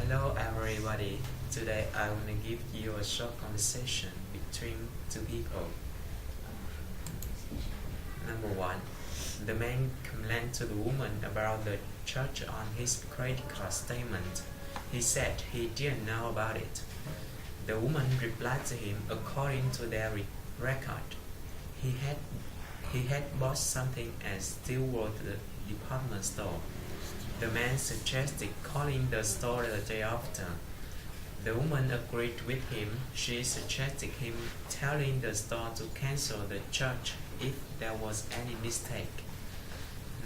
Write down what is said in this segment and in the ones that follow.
Hello everybody. Today I want to give you a short conversation between two people. Number one, the man complained to the woman about the charge on his credit card statement. He said he didn't know about it. The woman replied to him according to their record. He had he had bought something at Stillwater department store. The man suggested calling the store the day after. The woman agreed with him. She suggested him telling the store to cancel the charge if there was any mistake.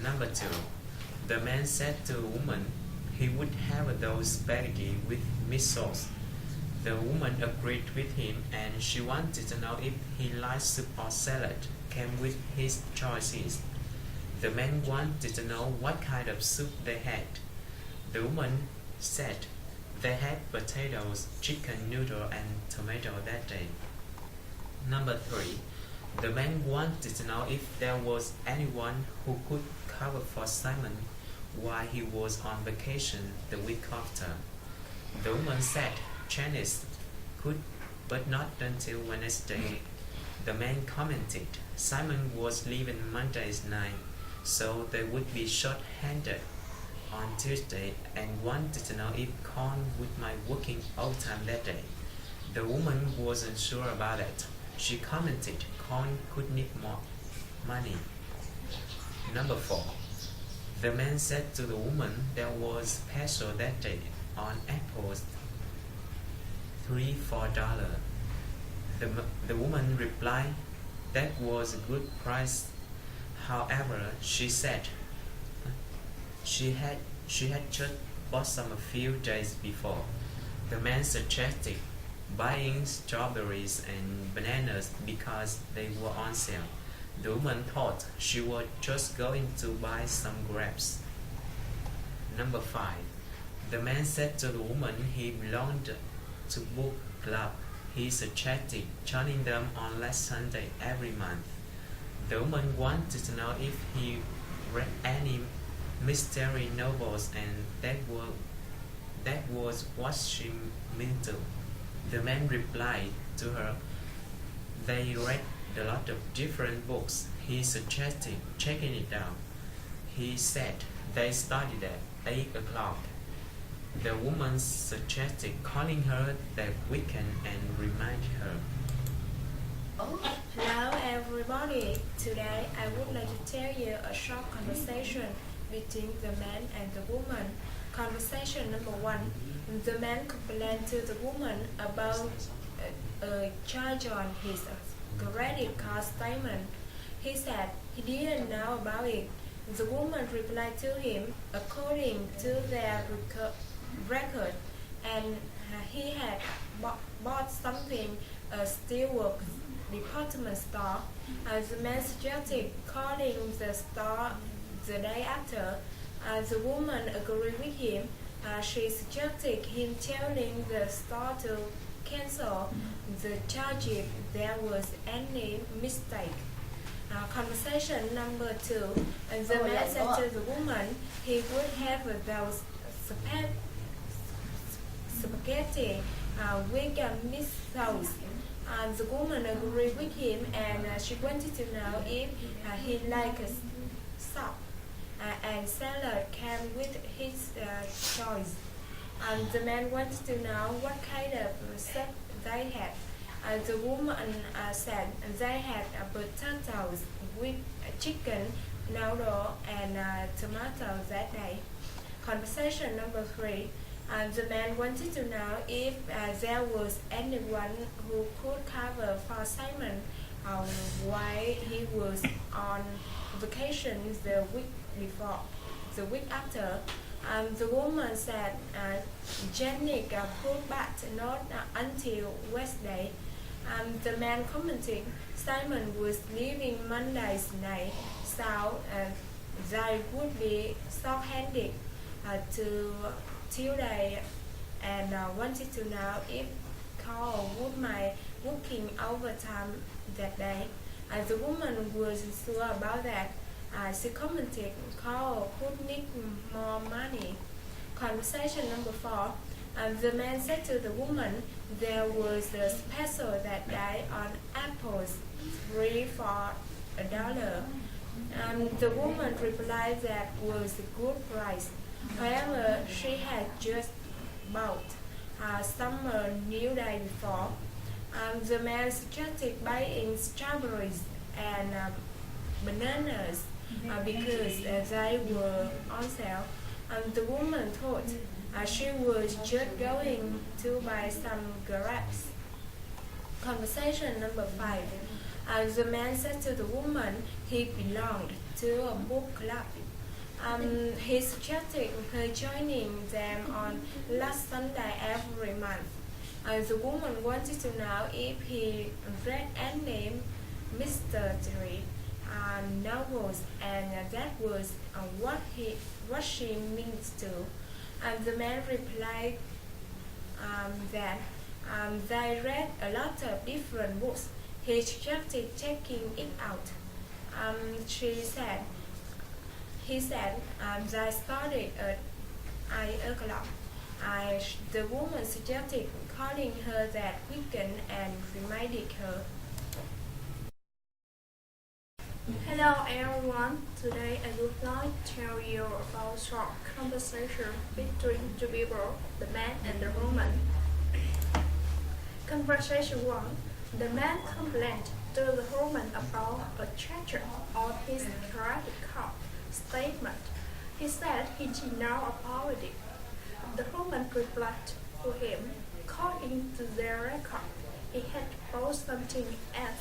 Number two, the man said to the woman he would have those spaghetti with meat sauce. The woman agreed with him and she wanted to know if he liked soup or salad, came with his choices. The man wanted to know what kind of soup they had. The woman said they had potatoes, chicken noodle and tomato that day. Number three, the man wanted to know if there was anyone who could cover for Simon while he was on vacation the week after. The woman said Janice could, but not until Wednesday. The man commented Simon was leaving Monday's night, so they would be short-handed on Tuesday and wanted to know if Con would mind working overtime that day. The woman wasn't sure about it. She commented Con could need more money. Number four, the man said to the woman there was special that day on apples 3 for $4. The woman replied that was a good price. However, she said she had just bought some a few days before. The man suggested buying strawberries and bananas because they were on sale. The woman thought she was just going to buy some grapes. Number five, the man said to the woman he belonged to book club. He suggested joining them on last Sunday every month. The woman wanted to know if he read any mystery novels and that was what she meant to. The man replied to her they read a lot of different books. He suggested checking it out. He said they started at 8 o'clock. The woman suggested calling her that weekend and remind her. Hello everybody. Today I would like to tell you a short conversation between the man and the woman. Conversation number one. The man complained to the woman about a charge on his credit card statement. He said he didn't know about it. The woman replied to him according to their record and he had bought something at Stillwater department store. The man suggested calling the store the day after. The woman agreed with him. She suggested him telling the store to cancel the charge if there was any mistake. Conversation number two. The man said to the woman he would have those spaghetti with meat sauce. The woman agreed with him and she wanted to know if he liked soup and salad came with his choice. The man wanted to know what kind of soup they had. The woman said they had potatoes with chicken, noodle and tomato that day. Conversation number three. The man wanted to know if there was anyone who could cover for Simon while he was on vacation the week before, the week after. The woman said Janet could, but not until Wednesday. The man commented Simon was leaving Monday's night, so they would be short-handed to Tuesday and wanted to know if Carl would mind working overtime that day. The woman wasn't sure about that. She commented Carl could need more money. Conversation number 4. And the man said to the woman, there was a special that day on apples, 3 for $1. The woman replied that was a good price. However, she had just bought some new day before. The man suggested buying strawberries and bananas because they were on sale. The woman thought she was just going to buy some grapes. Conversation number 5. The man said to the woman he belonged to a book club. He suggested her joining them on last Sunday every month. The woman wanted to know if he read any Mr. Tree novels, and that was what she meant to. The man replied that they read a lot of different books. He suggested checking it out. He said they started at 8 o'clock. The woman suggested calling her that weekend and reminded her. Hello everyone, today I would like to tell you about a short conversation between two people, the man and the woman. Conversation 1. The man complained to the woman about a treasure on his credit card statement. He said he did know about it. The woman replied to him, according to their record, he had bought something at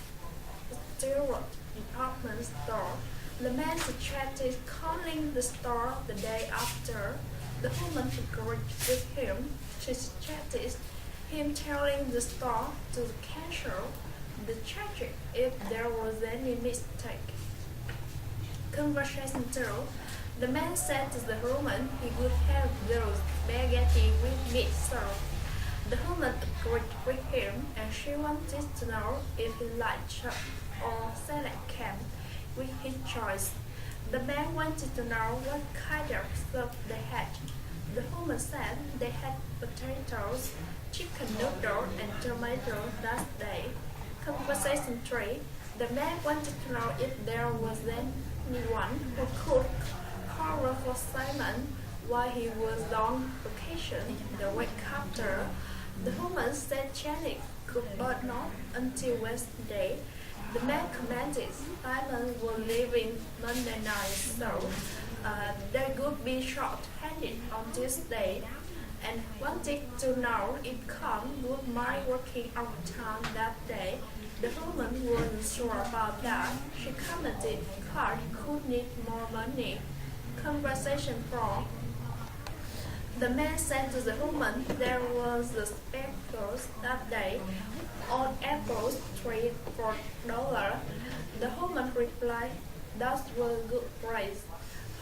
a Stewart department store. The man suggested calling the store the day after. The woman agreed with him. She suggested him telling the store to cancel the charge if there was any mistake. Conversation 2. The man said to the woman he would have those spaghetti with meat sauce. The woman agreed with him, and she wanted to know if he liked chop or salad came with his choice. The man wanted to know what kind of soup they had. The woman said they had potatoes, chicken noodle, and tomato that day. Conversation 3. The man wanted to know if there was anyone who could cover for Simon while he was on vacation the week after. The woman said Janet could, but not until Wednesday. The man commented Simon was leaving Monday night, so they would be short-handed on Tuesday, and wanted to know if Con would mind working overtime that day. The woman wasn't sure about that. She commented Con could need more money. Conversation 4. The man said to the woman there was a special that day on apples 3 for $1. The woman replied that was a good price.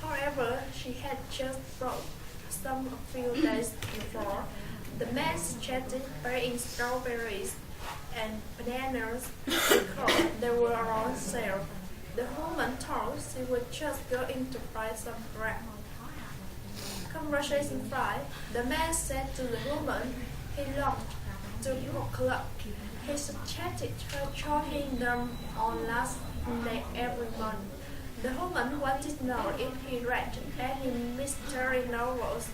However, she had just bought some a few days before. The man suggested buying strawberries and bananas because they were on sale. The woman thought she was just going to buy some bread. Conversation 5. The man said to the woman he loved to book club. He suggested her joining them on last Sunday every month. The woman wanted to know if he read any mystery novels,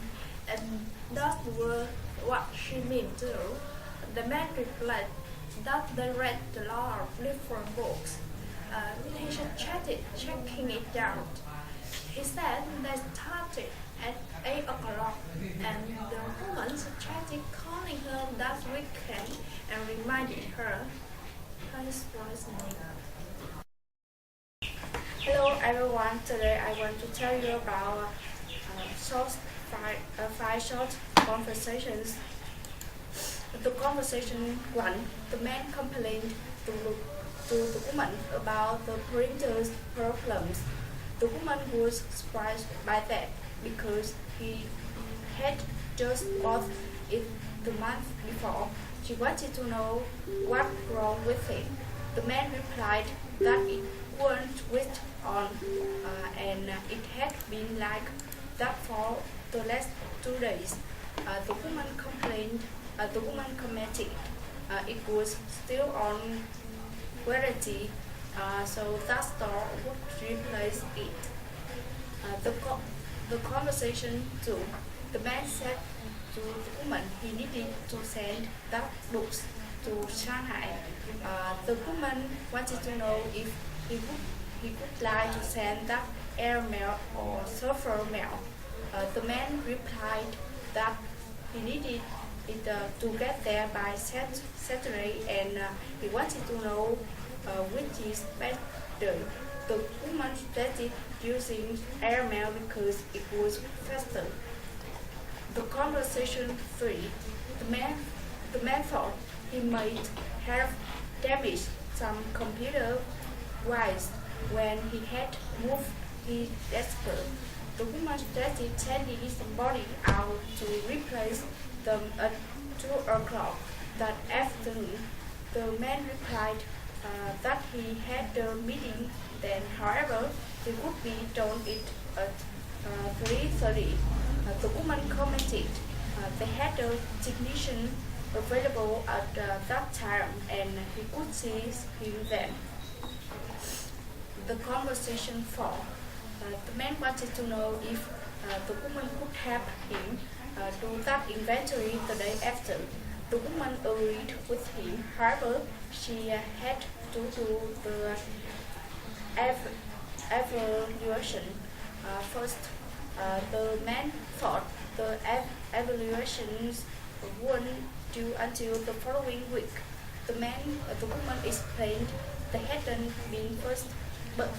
and that was what she meant to. The man replied that they read a lot of different books. He suggested checking it out. He said they started at 8 o'clock, and the woman suggested calling her that weekend and reminded her. Thanks for listening. Hello everyone, today I want to tell you about five short conversations. The conversation 1, the man complained to the woman about the printer's problems. The woman was surprised by that because he had just bought it the month before. She wanted to know what wrong with it. The man replied that it wasn't with on and it had been like that for the last 2 days. The woman complained. The woman commented, it was still on warranty, so that store would replace it. The conversation too. The man said to the woman he needed to send that books to Shanghai. The woman wanted to know if he would like to send that airmail or surfer mail. The man replied that he needed it to get there by Saturday, and he wanted to know which is better. The woman suggested using airmail because it was faster. The conversation 3. The man thought he might have damaged some computer wires when he had moved his desk. The woman suggested sending somebody out to replace them at 2 o'clock that afternoon. The man replied that he had the meeting then, however, he would be done it at 3:30. The woman commented they had a technician available at that time and he could see him then. The conversation 4. The man wanted to know if the woman could help him do that inventory the day after. The woman agreed with him, however, she had to do the evaluation first. The man thought the evaluations wouldn't due until the following week. The woman explained they hadn't been first, but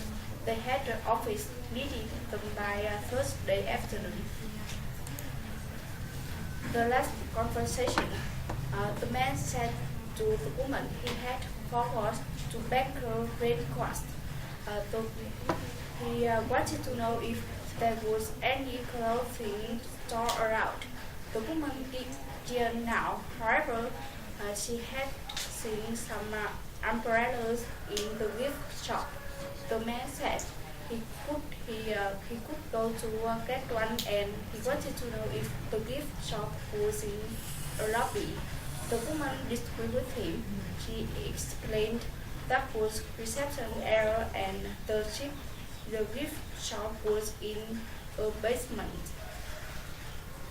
they had the office needed them by Thursday afternoon. The last conversation, the man said to the woman he had forward to banker credit request. He wanted to know if there was any clothing store around. The woman didn't now. However, she had seen some umbrellas in the gift shop. The man said he could go to get one, and he wanted to know if the gift shop was in a lobby. The woman disagreed with him. She explained that was reception error and the gift shop was in a basement.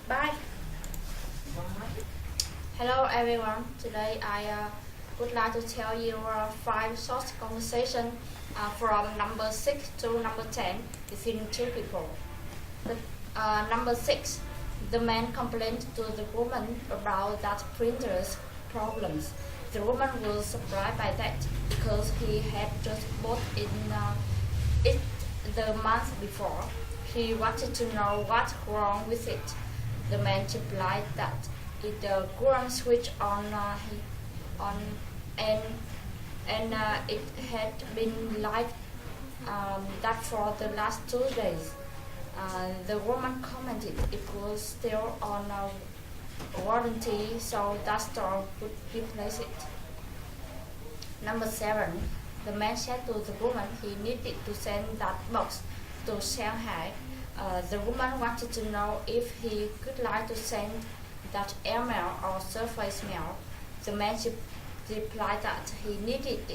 Bye. Hello everyone. Today I would like to tell you 5 short conversations from number 6 to number 10 between 2 people. Number 6. The man complained to the woman about that printer's problems. The woman was surprised by that because he had just bought it the month before. He wanted to know what's wrong with it. The man replied that it couldn't switch on and it had been like that for the last 2 days. The woman commented it was still on warranty, so that store would replace it. Number 7. The man said to the woman he needed to send that box to Shanghai. The woman wanted to know if he could like to send that airmail or surface mail. The man replied that he needed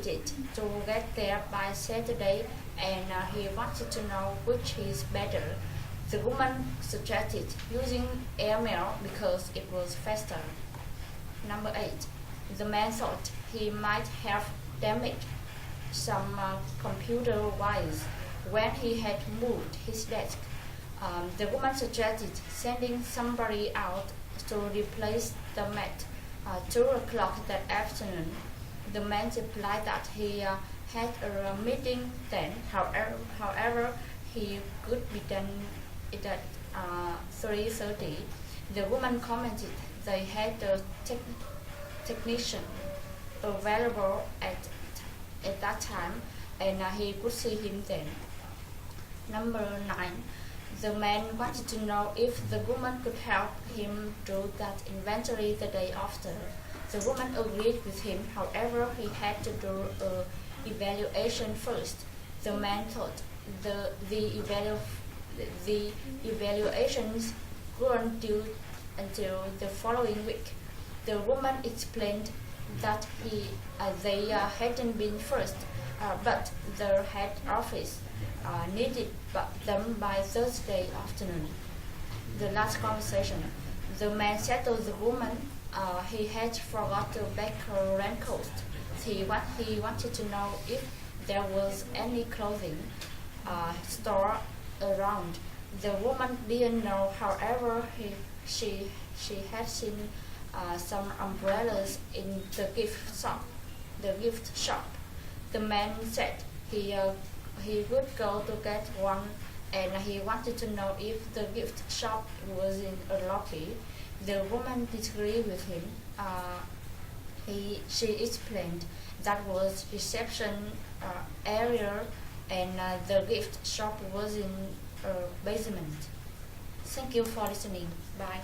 it to get there by Saturday, and he wanted to know which is better. The woman suggested using airmail because it was faster. Number 8. The man thought he might have damaged some computer wires when he had moved his desk. The woman suggested sending somebody out to replace them at 2 o'clock that afternoon. The man replied that he had a meeting then, however, he could be done it at 3:30. The woman commented they had a technician available at that time, and he could see him then. Number 9. The man wanted to know if the woman could help him do that inventory the day after. The woman agreed with him, however, he had to do an evaluation first. The man thought the evaluations on until the following week. The woman explained that they hadn't been first, but the head office needed them by Thursday afternoon. The last conversation. The man said to the woman he had forgot to pack her raincoat. He wanted to know if there was any clothing store around. The woman didn't know, however, she had seen some umbrellas in the gift shop. The man said he would go to get one, and he wanted to know if the gift shop was in a lobby. The woman disagreed with him. She explained that was reception area, and the gift shop was in a basement. Thank you for listening. Bye.